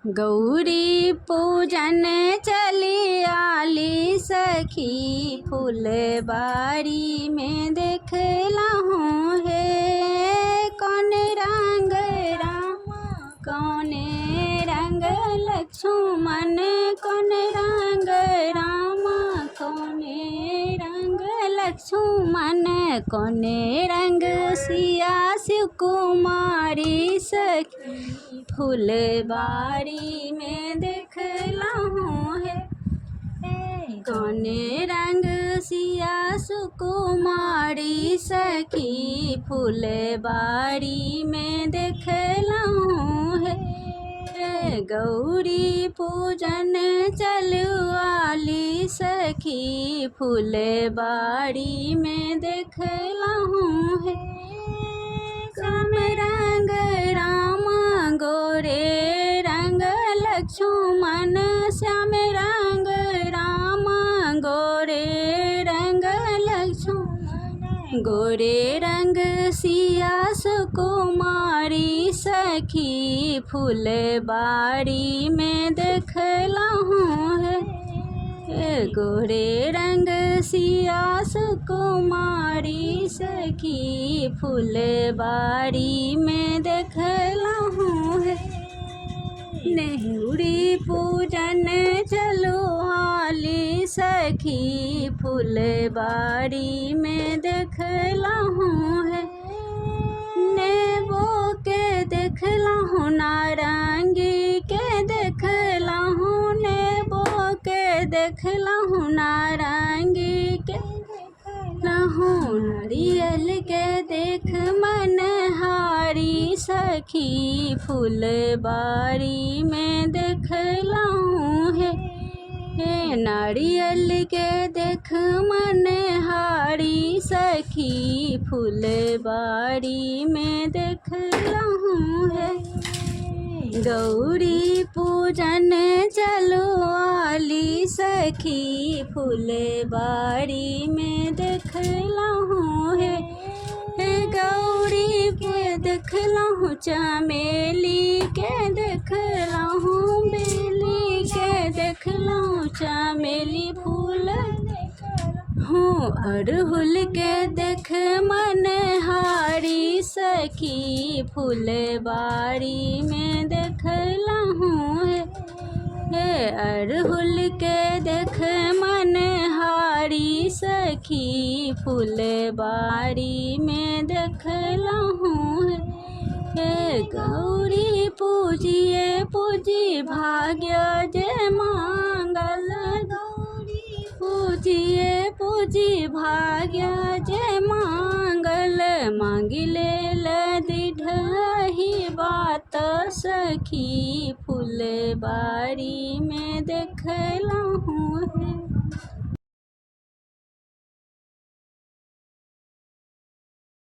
गौरी पूजन चली आली सखी, फुलबारी में देखला हूँ हे। कौन रंग राम कौन रंग लक्ष्मण, कौन रंग राम कौन रंग लक्ष्मण, कौन रंग सिया शिव कुमारी सखी, फुलबारी में देखला हूँ है। कौन रंग सिया सुकुमारी सखी, फुलबारी में देखला हूँ है। गौरी पूजन चलवाली सखी, फुलबारी में देखला हूँ है। श्याम रंग राम गोरे रंग लक्ष्मण, श्याम रंग राम गोरे रंग लक्ष्मण, गोरे रंग सिया सुकुमारी सखी, फुलबारी में देखला हूँ है। गोरे रंग सिया सुकुमारी सखी, फुलबारी में देखला हूँ है। नेहुरी पूजन चलो आली सखी, फुलबारी में देखला हूँ है। नेबो के देखला हूँ, नारंगी के देखला हूँ, नेबो के देखला हूँ, नारंगी के देखला हूँ, नारियल के देख मनहारी सखी, फुलबारी में देखला हूँ है। नारियल के देख मनहारी सखी, फुलबारी में देखला हूँ है। गौरी पूजन चलो आली सखी, फुलबारी में देखला हूँ है। गौरी के देखला हूँ, चमेली के देखला हूँ, बेली के देखला हूँ, चमेली फूल हूँ, अड़हुल के देख मनहारी सखी, फुलबारी में देखला हूँ है। अड़हुल के देख मनहारी सखी, फुलबारी में देखला हूँ है। गौरी पूजिए पूजी भाग्य जे मांगल, गौरी पूजिए पूजी भाग्य जे मांगल, मांगिले दृढ़ही बात सखी, फुलबारी में देखला हूँ है।